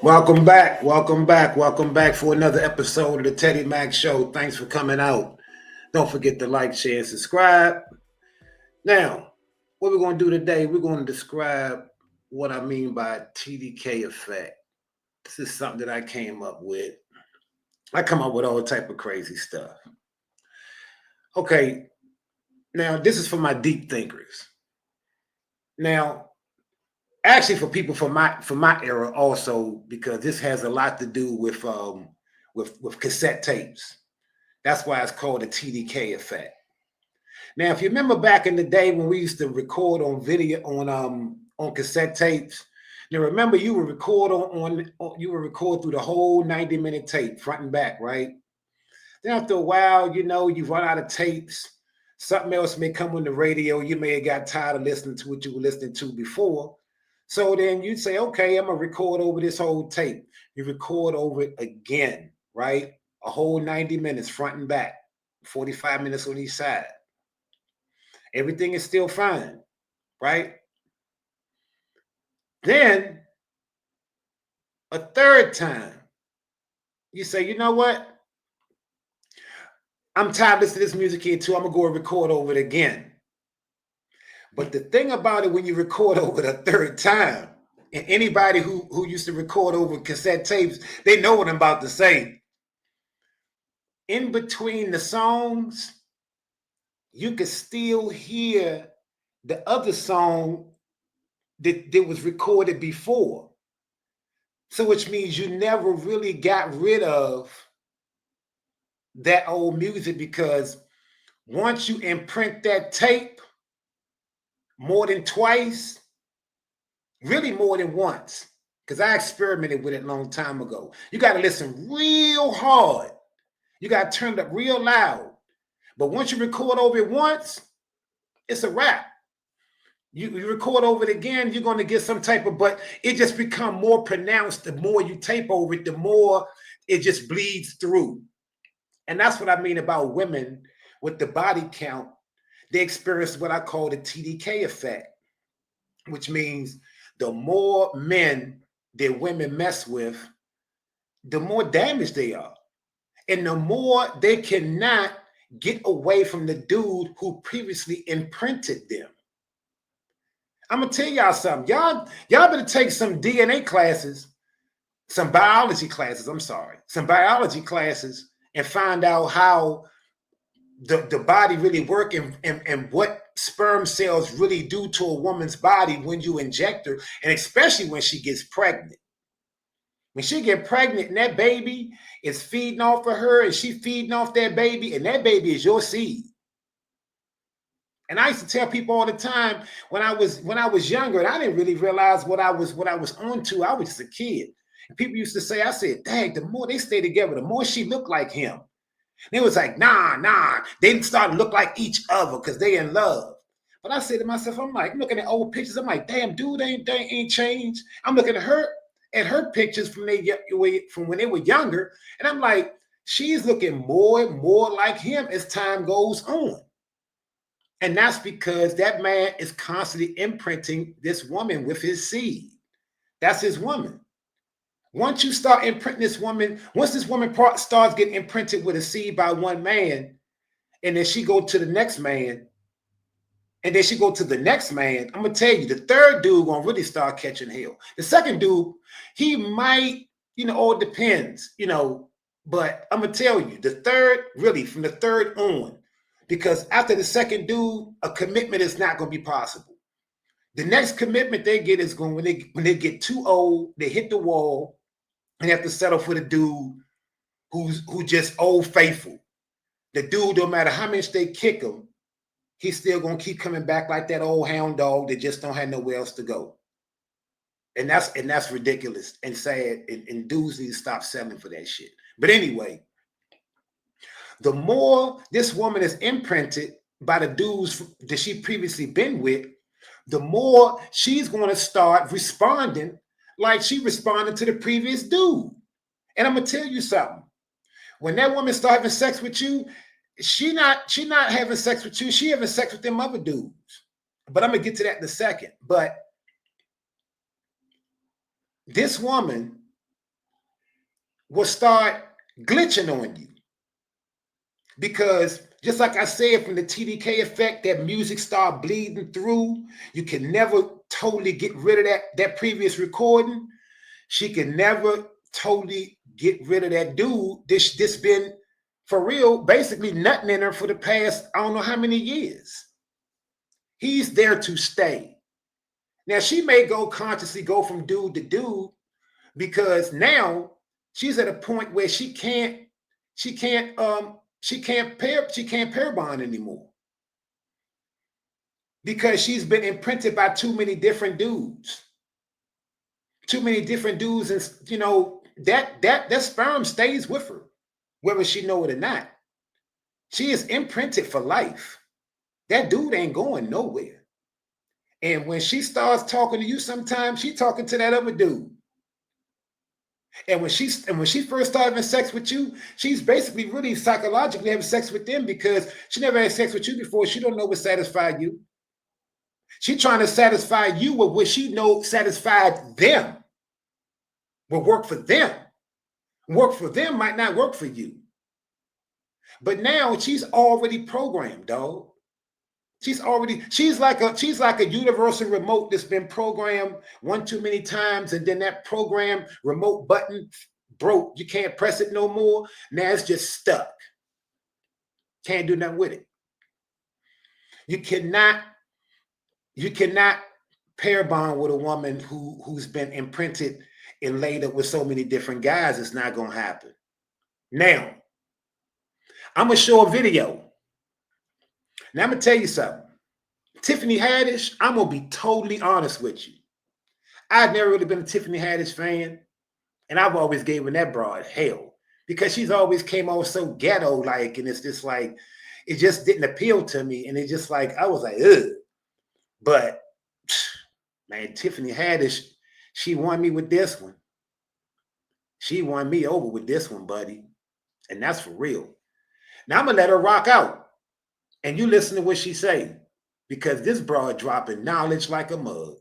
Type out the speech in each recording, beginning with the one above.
Welcome back. Welcome back. Welcome back for another episode of the Teddy Mac Show. Thanks for coming out. Don't forget to like, share, and subscribe. Now, what we're going to do today, we're going to describe what I mean by TDK effect. This is something that I came up with. I come up with all type of crazy stuff. Okay, now this is for my deep thinkers. Now, actually for people from my era also, because this has a lot to do with cassette tapes. That's why it's called the TDK effect. Now, if you remember back in the day when we used to record on video on cassette tapes, now remember you would record you would record through the whole 90-minute tape, front and back, right? Then after a while, you run out of tapes. Something else may come on the radio. You may have got tired of listening to what you were listening to before. So then you'd say, okay, I'm going to record over this whole tape. You record over it again, right? A whole 90 minutes, front and back, 45 minutes on each side. Everything is still fine, right? Then a third time, you say, you know what? I'm tired of listening to this music here too. I'm going to go and record over it again. But the thing about it, when you record over the third time, and anybody who used to record over cassette tapes, they know what I'm about to say. In between the songs, you could still hear the other song that was recorded before. So which means you never really got rid of that old music, because once you imprint that tape more than twice, really more than once, because I experimented with it a long time ago. You got to listen real hard. You got to turn it up real loud. But once you record over it once, it's a wrap. You record over it again, you're going to get some type of, but it just become more pronounced. The more you tape over it, the more it just bleeds through. And that's what I mean about women with the body count. They experience what I call the TDK effect, which means the more men that women mess with, the more damaged they are. And the more they cannot get away from the dude who previously imprinted them. I'm going to tell y'all something. Y'all better take some DNA classes, some biology classes, and find out how the body really works, and what sperm cells really do to a woman's body when you inject her, and especially when she gets pregnant. When she get pregnant and that baby is feeding off of her, and she feeding off that baby, and that baby is your seed. And I used to tell people all the time when I was younger, and I didn't really realize what I was onto. I was just a kid. And people used to say, I said, dang, the more they stay together, the more she looked like him. And it was like, nah. They started to look like each other because they in love. But I said to myself, I'm like, I'm looking at old pictures. I'm like, damn, dude, they ain't changed. I'm looking at her pictures from when they were younger. And I'm like, she's looking more and more like him as time goes on. And that's because that man is constantly imprinting this woman with his seed. That's his woman. Once you start imprinting this woman, once this woman starts getting imprinted with a seed by one man, and then she go to the next man, and then she go to the next man, I'm going to tell you, the third dude going to really start catching hell. The second dude, he might, all depends, but I'm going to tell you, the third, really, from the third on, because after the second dude, a commitment is not going to be possible. The next commitment they get is going when they get too old, they hit the wall, and have to settle for the dude who just old faithful. The dude, no matter how much they kick him, he's still going to keep coming back like that old hound dog that just don't have nowhere else to go. And that's ridiculous and sad. And dudes need to stop selling for that shit. But anyway, the more this woman is imprinted by the dudes that she previously been with, the more she's going to start responding like she responded to the previous dude. And I'm gonna tell you something. When that woman start having sex with you, she not having sex with you. She having sex with them other dudes. But I'm gonna get to that in a second. But this woman will start glitching on you because, just like I said, from the TDK effect, that music start bleeding through. You can never totally get rid of that previous recording. She can never totally get rid of that dude. This been, for real, basically nothing in her for the past, I don't know how many years. He's there to stay. Now, she may consciously go from dude to dude because now she's at a point where she can't pair bond anymore because she's been imprinted by too many different dudes. Too many different dudes, and you know that sperm stays with her, whether she know it or not. She is imprinted for life. That dude ain't going nowhere. And when she starts talking to you, sometimes she talking to that other dude. And when she first started having sex with you, she's basically really psychologically having sex with them because she never had sex with you before. She don't know what satisfied you. She trying to satisfy you with what she knows satisfied them. Will work for them. Work for them might not work for you. But now she's already programmed, dog. She's like a universal remote that's been programmed one too many times, and then that program remote button broke. You can't press it no more. Now it's just stuck. Can't do nothing with it. You cannot pair bond with a woman who's been imprinted and laid up with so many different guys. It's not gonna happen. Now, I'm gonna show a video. Now I'm gonna tell you something. Tiffany Haddish, I'm gonna be totally honest with you. I've never really been a Tiffany Haddish fan, and I've always given that broad hell because she's always came off so ghetto-like, and it's just like it just didn't appeal to me, and it just like I was like, ugh. But man, Tiffany Haddish, she won me with this one. She won me over with this one, buddy, and that's for real. Now I'm gonna let her rock out, and you listen to what she say, because this broad dropping knowledge like a mug.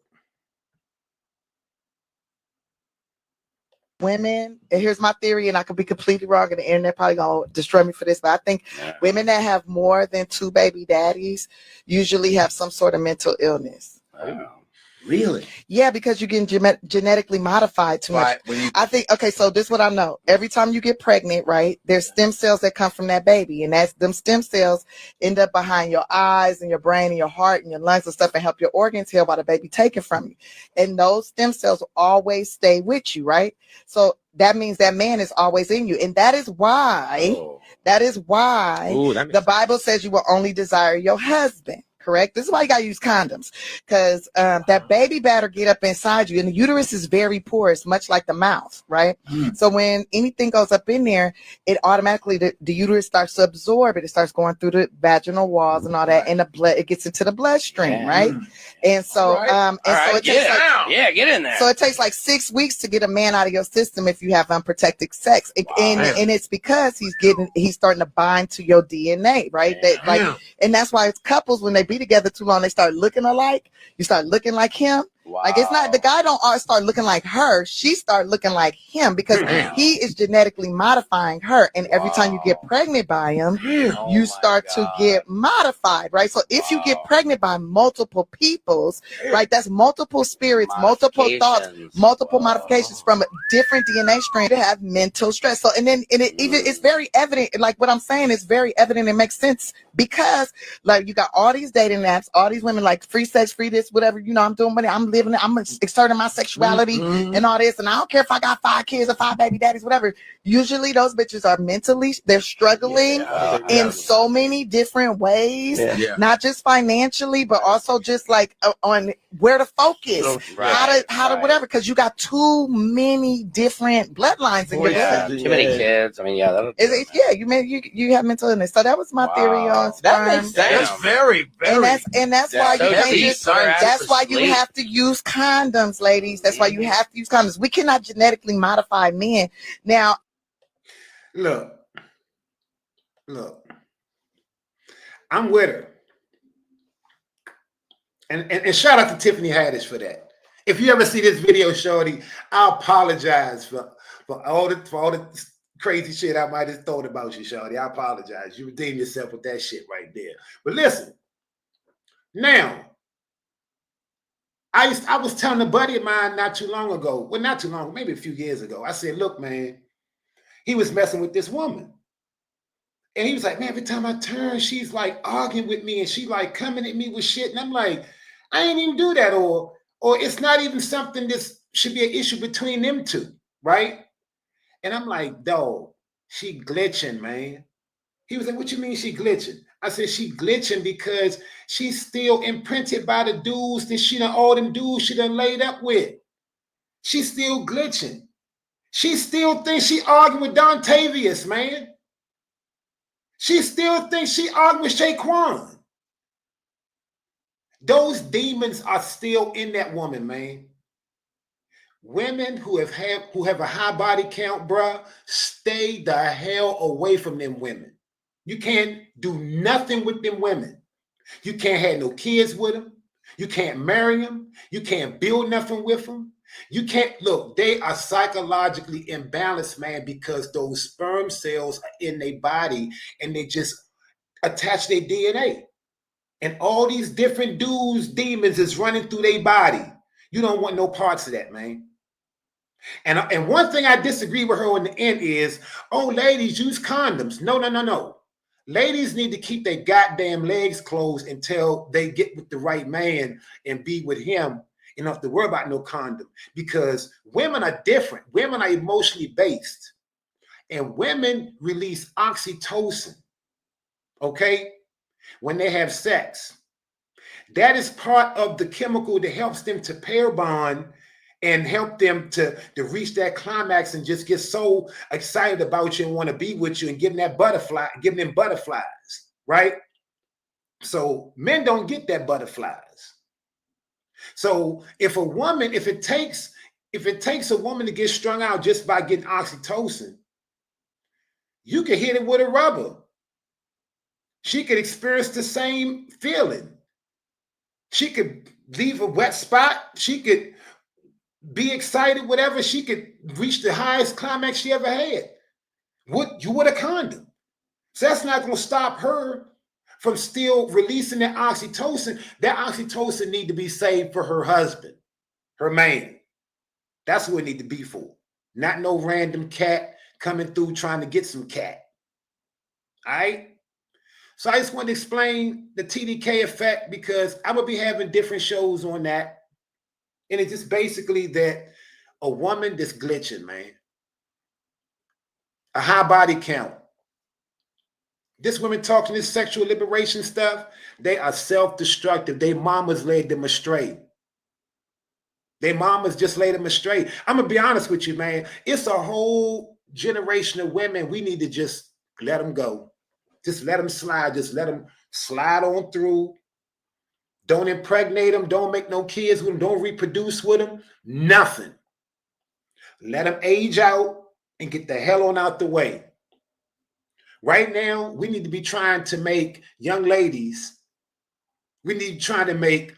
Women, and here's my theory, and I could be completely wrong, and the internet probably gonna destroy me for this, but I think women that have more than 2 baby daddies usually have some sort of mental illness. Wow. Really? Yeah, because you're getting genetically modified too much. I think, okay, so this is what I know. Every time you get pregnant, right, there's stem cells that come from that baby, and them stem cells end up behind your eyes and your brain and your heart and your lungs and stuff and help your organs heal while the baby taken from you. And those stem cells will always stay with you, right? So that means that man is always in you. And that is why, the Bible says you will only desire your husband. Correct. This is why you gotta use condoms, because that baby better get up inside you, and the uterus is very porous, much like the mouth, right? So when anything goes up in there, it automatically the uterus starts to absorb it. It starts going through the vaginal walls and all that, and the blood, it gets into the bloodstream, right? And so so it takes get in there. So it takes like 6 weeks to get a man out of your system if you have unprotected sex, and it's because he's starting to bind to your DNA, right? And that's why it's couples, when they be together too long, they start looking alike. You start looking like him. Like, it's not, the guy don't start looking like her. She start looking like him because he is genetically modifying her. And every time you get pregnant by him, you start to get modified, right? So if you get pregnant by multiple peoples, right, that's multiple spirits, multiple thoughts, multiple modifications from a different DNA strain to have mental stress. So, and it's very evident, like what I'm saying is very evident. It makes sense because like you got all these dating apps, all these women like free sex, free this, whatever, you know, I'm doing money, I'm living it, I'm exerting my sexuality and all this, and I don't care if I got 5 kids or 5 baby daddies, whatever. Usually those bitches are mentally, they're struggling in so many different ways, not just financially, but also just like on where to focus, how to whatever, because you got too many different bloodlines in your blood. Too many kids. I mean, you have mental illness. So that was my theory on sperm. That makes sense. That's very, And that's why you can't just, that's why you have to use condoms, ladies. That's why you have to use condoms. We cannot genetically modify men. Now, look, I'm with her. And shout out to Tiffany Haddish for that. If you ever see this video, shorty, I apologize for all the crazy shit I might have thought about you, shorty. I apologize. You redeemed yourself with that shit right there. But listen, now, I was telling a buddy of mine not too long ago, well, not too long, maybe a few years ago. I said, look, man, he was messing with this woman. And he was like, man, every time I turn, she's like arguing with me and she like coming at me with shit. And I'm like, I ain't even do that. Or it's not even something that should be an issue between them two, right? And I'm like, dog, she glitching, man. He was like, what you mean she glitching? I said, she glitching because she's still imprinted by the dudes that all them dudes she done laid up with. She's still glitching. She still thinks she arguing with Dontavius, man. She still thinks she arguing with Shaquan. Those demons are still in that woman, man. Women who have a high body count, bruh, stay the hell away from them women. You can't do nothing with them women. You can't have no kids with them. You can't marry them. You can't build nothing with them. You can't, look, they are psychologically imbalanced, man, because those sperm cells are in their body and they just attach their DNA. And all these different dudes, demons is running through their body. You don't want no parts of that, man. And one thing I disagree with her in the end is, oh, ladies, use condoms. No. Ladies need to keep their goddamn legs closed until they get with the right man and be with him. You don't have to worry about no condom, because women are different. Women are emotionally based, and women release oxytocin, okay, when they have sex. That is part of the chemical that helps them to pair bond and help them to reach that climax and just get so excited about you and want to be with you and give them butterflies, right? So men don't get that butterflies. So if it takes a woman to get strung out just by getting oxytocin, you can hit it with a rubber. She could experience the same feeling. She could leave a wet spot. She could be excited, whatever. She could reach the highest climax she ever had with a condom. So that's not going to stop her from still releasing that oxytocin. That oxytocin need to be saved for her husband, her man. That's what it need to be for. Not no random cat coming through trying to get some cat. All right? So I just want to explain the TDK effect, because I'm going to be having different shows on that. And it's just basically that a woman that's glitching, man. A high body count. This women talking this sexual liberation stuff, they are self-destructive. They mamas laid them astray. They mamas just laid them astray. I'm going to be honest with you, man. It's a whole generation of women. We need to just let them go. Just let them slide. Just let them slide on through. Don't impregnate them. Don't make no kids with them. Don't reproduce with them. Nothing. Let them age out and get the hell on out the way. Right now, we need to be trying to make young ladies, we need to try to make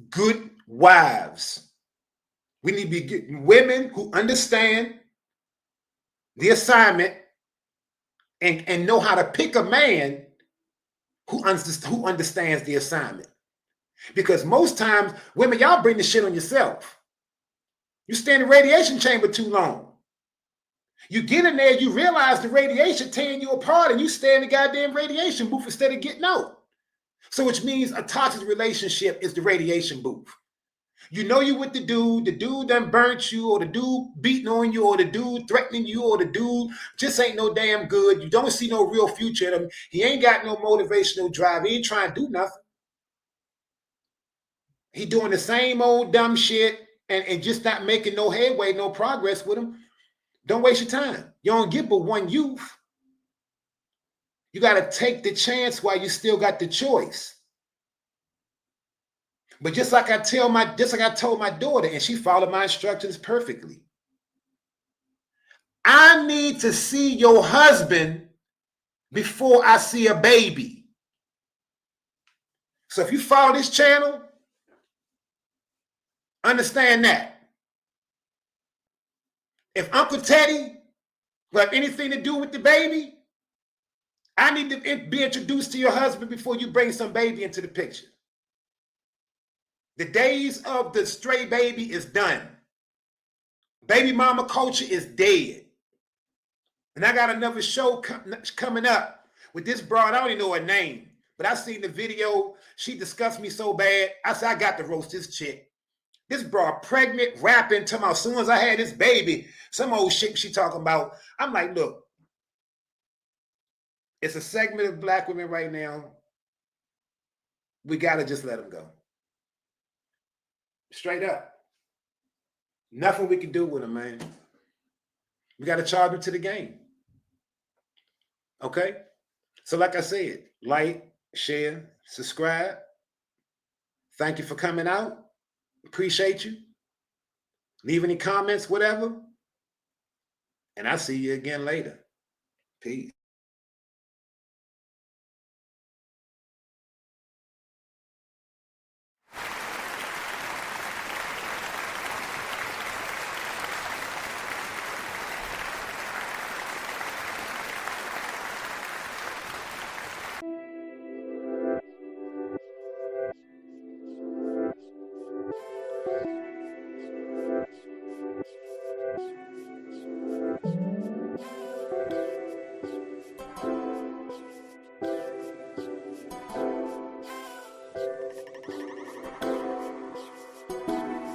good wives. We need to be good women who understand the assignment and know how to pick a man who understands the assignment. Because most times, women, y'all bring the shit on yourself. You stay in the radiation chamber too long. You get in there, you realize the radiation tearing you apart, and you stay in the goddamn radiation booth instead of getting out. So which means a toxic relationship is the radiation booth. You know you with the dude done burnt you, or the dude beating on you, or the dude threatening you, or the dude just ain't no damn good. You don't see no real future in him. He ain't got no motivational drive. He ain't trying to do nothing. He doing the same old dumb shit and just not making no headway, no progress with him. Don't waste your time. You don't get but one youth. You got to take the chance while you still got the choice. But just like I told my daughter, and she followed my instructions perfectly. I need to see your husband before I see a baby. So if you follow this channel, understand that. If Uncle Teddy will have anything to do with the baby, I need to be introduced to your husband before you bring some baby into the picture. The days of the stray baby is done. Baby mama culture is dead. And I got another show coming up with this broad. I don't even know her name, but I seen the video. She discussed me so bad. I said, I got to roast this chick. This broad pregnant, rapping, talking about as soon as I had this baby, some old shit she talking about. I'm like, look, it's a segment of black women right now. We got to just let them go. Straight up. Nothing we can do with them, man. We got to charge them to the game. Okay? So like I said, like, share, subscribe. Thank you for coming out. Appreciate you. Leave any comments, whatever. And I'll see you again later. Peace.